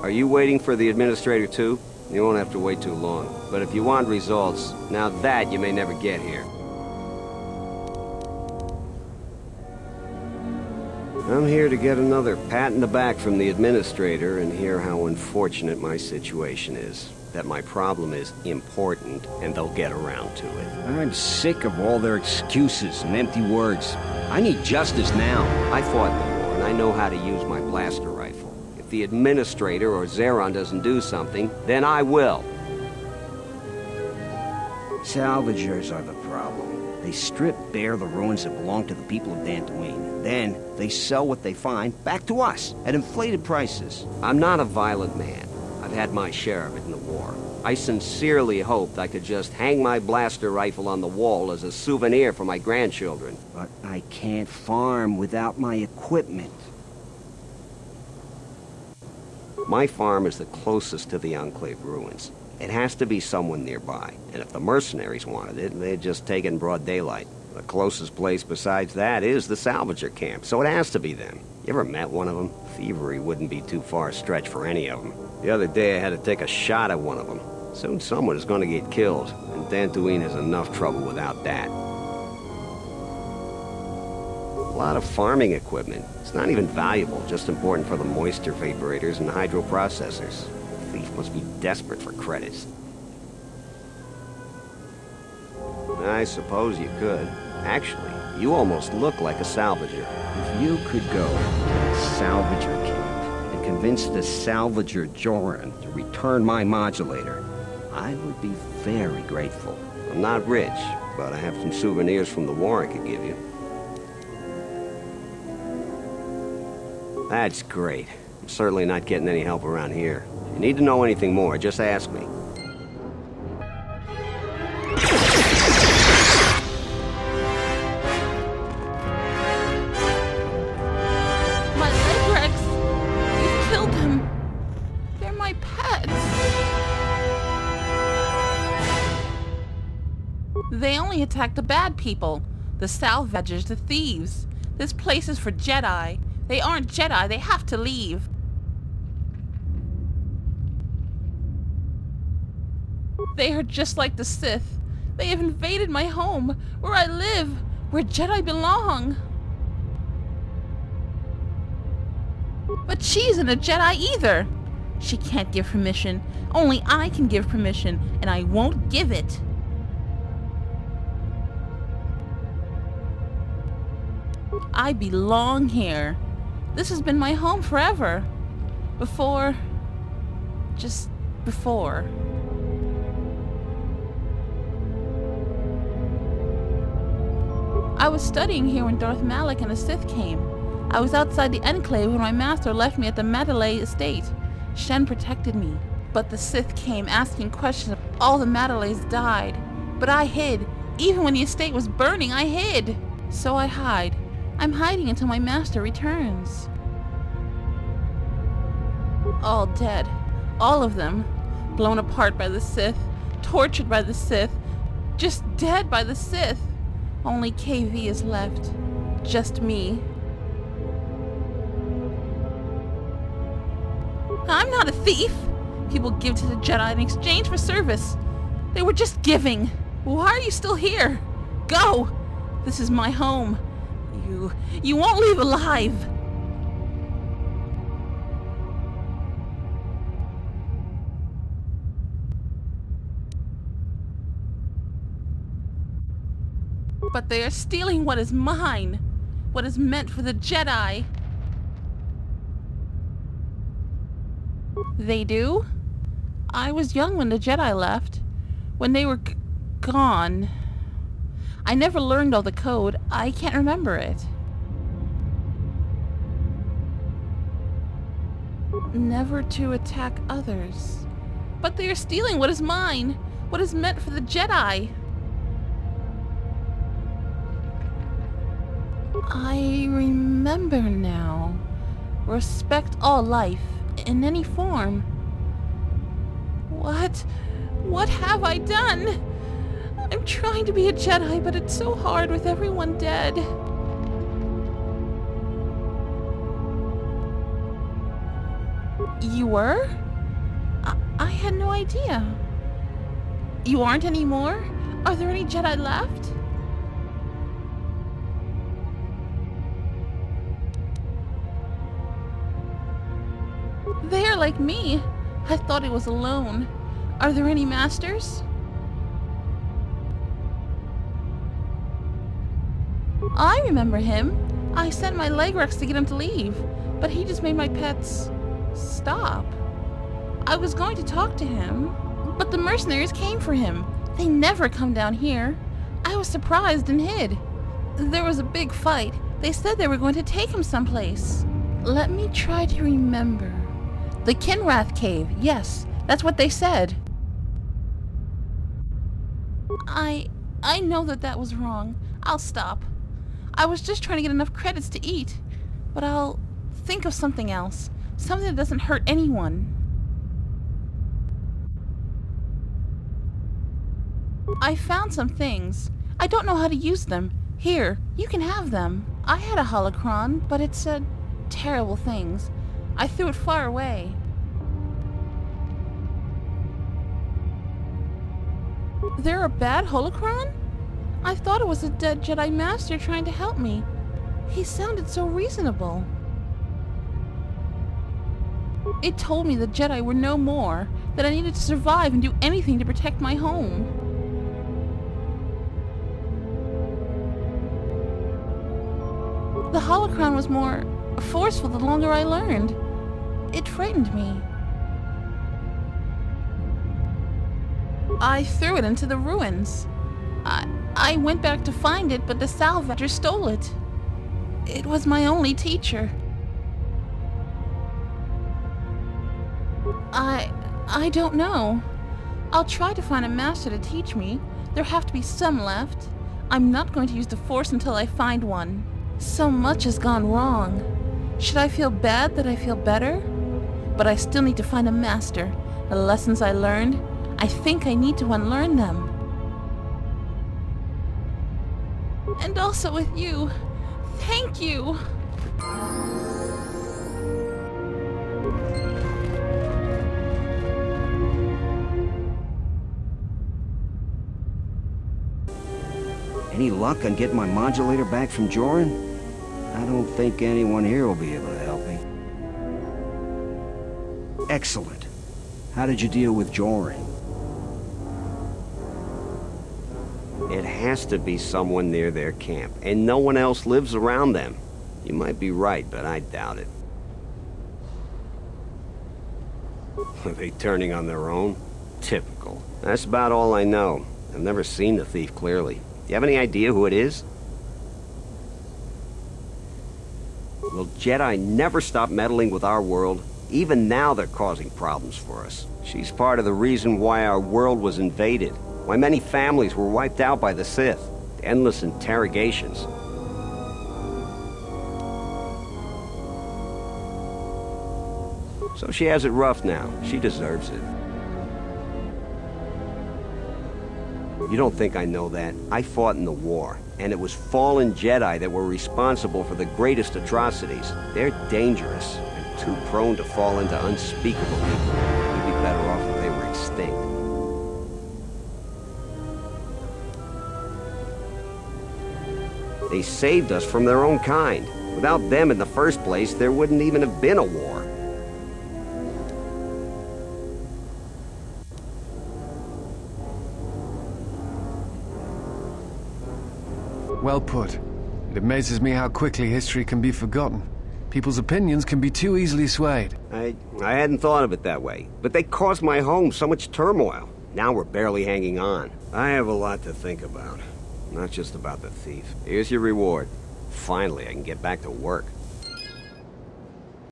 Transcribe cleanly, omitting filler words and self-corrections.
Are you waiting for the administrator too? You won't have to wait too long. But if you want results, now that you may never get here. I'm here to get another pat in the back from the administrator and hear how unfortunate my situation is. That my problem is important, and they'll get around to it. I'm sick of all their excuses and empty words. I need justice now. I fought in the war, and I know how to use my blaster rifle. If the administrator or Zeron doesn't do something, then I will. Salvagers are the problem. They strip bare the ruins that belong to the people of Dantooine. Then, they sell what they find back to us at inflated prices. I'm not a violent man. I've had my share of it in the war. I sincerely hoped I could just hang my blaster rifle on the wall as a souvenir for my grandchildren. But I can't farm without my equipment. My farm is the closest to the Enclave ruins. It has to be someone nearby, and if the mercenaries wanted it, they'd just take it in broad daylight. The closest place besides that is the salvager camp, so it has to be them. You ever met one of them? Thievery wouldn't be too far a stretch for any of them. The other day I had to take a shot at one of them. Soon someone is going to get killed, and Dantooine has enough trouble without that. A lot of farming equipment. It's not even valuable, just important for the moisture vaporators and hydroprocessors. The thief must be desperate for credits. I suppose you could. Actually, you almost look like a salvager. If you could go to the salvager camp and convince the salvager Joran to return my modulator, I would be very grateful. I'm not rich, but I have some souvenirs from the war I could give you. That's great. I'm certainly not getting any help around here. If you need to know anything more, just ask me. My Legrex! You've killed them! They're my pets! They only attack the bad people. The salvagers, the thieves. This place is for Jedi. They aren't Jedi. They have to leave. They are just like the Sith. They have invaded my home, where I live, where Jedi belong. But she isn't a Jedi either. She can't give permission. Only I can give permission, and I won't give it. I belong here. This has been my home forever. Just before. I was studying here when Darth Malak and the Sith came. I was outside the Enclave when my master left me at the Mandalay estate. Shen protected me. But the Sith came asking questions. All the Mandalays died. But I hid. Even when the estate was burning, I hid. So I hide. I'm hiding until my master returns. All dead. All of them. Blown apart by the Sith. Tortured by the Sith. Just dead by the Sith. Only Kaevee is left. Just me. I'm not a thief! People give to the Jedi in exchange for service. They were just giving. Why are you still here? Go! This is my home. You won't leave alive! But they are stealing what is mine, what is meant for the Jedi. They do? I was young when the Jedi left, when they were gone. I never learned all the code. I can't remember it. Never to attack others. But they are stealing what is mine, what is meant for the Jedi. I remember now. Respect all life, in any form. What have I done? I'm trying to be a Jedi, but it's so hard with everyone dead. You were? I had no idea. You aren't anymore? Are there any Jedi left? They are like me. I thought I was alone. Are there any masters? I remember him. I sent my Legrex to get him to leave, but he just made my pets stop. I was going to talk to him, but the mercenaries came for him. They never come down here. I was surprised and hid. There was a big fight. They said they were going to take him someplace. Let me try to remember. The Kinrath Cave. Yes, that's what they said. I know that was wrong. I'll stop. I was just trying to get enough credits to eat. But I'll think of something else. Something that doesn't hurt anyone. I found some things. I don't know how to use them. Here, you can have them. I had a holocron, but it said terrible things. I threw it far away. There a bad holocron? I thought it was a dead Jedi Master trying to help me. He sounded so reasonable. It told me the Jedi were no more, that I needed to survive and do anything to protect my home. The holocron was more forceful the longer I learned. It frightened me. I threw it into the ruins. I went back to find it, but the salvager stole it. It was my only teacher. I don't know. I'll try to find a master to teach me. There have to be some left. I'm not going to use the Force until I find one. So much has gone wrong. Should I feel bad that I feel better? But I still need to find a master. The lessons I learned, I think I need to unlearn them. And also with you. Thank you! Any luck on getting my modulator back from Joran? I don't think anyone here will be able to help me. Excellent. How did you deal with Joran? It has to be someone near their camp, and no one else lives around them. You might be right, but I doubt it. Are they turning on their own? Typical. That's about all I know. I've never seen the thief clearly. Do you have any idea who it is? Well, Jedi never stop meddling with our world. Even now they're causing problems for us. She's part of the reason why our world was invaded. Why many families were wiped out by the Sith. Endless interrogations. So she has it rough now. She deserves it. You don't think I know that? I fought in the war, and it was fallen Jedi that were responsible for the greatest atrocities. They're dangerous, and too prone to fall into unspeakable evil. We'd be better off if they were extinct. They saved us from their own kind. Without them in the first place, there wouldn't even have been a war. Well put. It amazes me how quickly history can be forgotten. People's opinions can be too easily swayed. I hadn't thought of it that way, but they caused my home so much turmoil. Now we're barely hanging on. I have a lot to think about. Not just about the thief. Here's your reward. Finally, I can get back to work.